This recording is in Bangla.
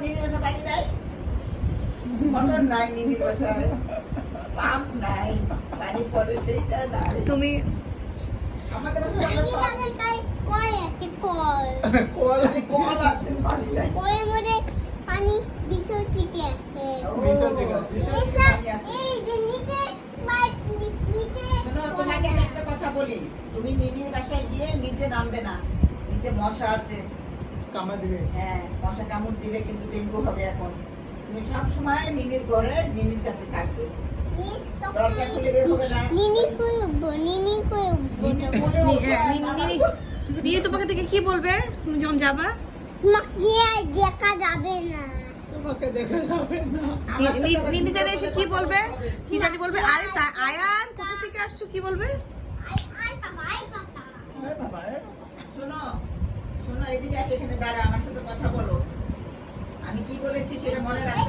নিনির বাসা পানি নাই, মোটর নাই নিনির বাসায়, পাম্প নাই, পানি পড়ে সেইটা নাই। তুমি আমাদের বাসায় কল আছে, কল। কল কল আছে, পানি নাই। কলের মধ্যে পানি ভিতর থেকে আসে। ভিতর থেকে আসে। পানি আছে। এই যে নিচে নিচে শোনো, তোমাকে আমি একটা কথা বলি, তুমি নিনির বাসায় গিয়ে নিচে নামবে না, নিচে মশা আছে। কামা দিবে। হ্যাঁ, মশা কামড় দিলে কিন্তু ডেঙ্গু হবে এখন। তুমি সব সময় নিনির ঘরে নিনির কাছে থাকবে, দরজা খুলে বের হবে না। নিনি কই উঠবো, নিনি কই উঠবো? নিনি কোলে উঠবে, নিনি তোমাকে থেকে কি বলবে তুমি যখন যাবা? মাকে আর দেখা যাবে না। তোমাকে দেখা যাবে না। আমার সাথে আবার নিনি জানে এসে কি বলবে? হবে। কি জানি বলবে? আরে আয়ান কোথা থেকে আসছো কি বলবে? আই বাবা, আই বাবা। এ বাবা, এ বাবা। শোনো, শোনো, এদিকে আসো, এখানে দাঁড়া, আমার সাথে কথা বলো। আমি কি বলেছি সেটা মনে রাখো।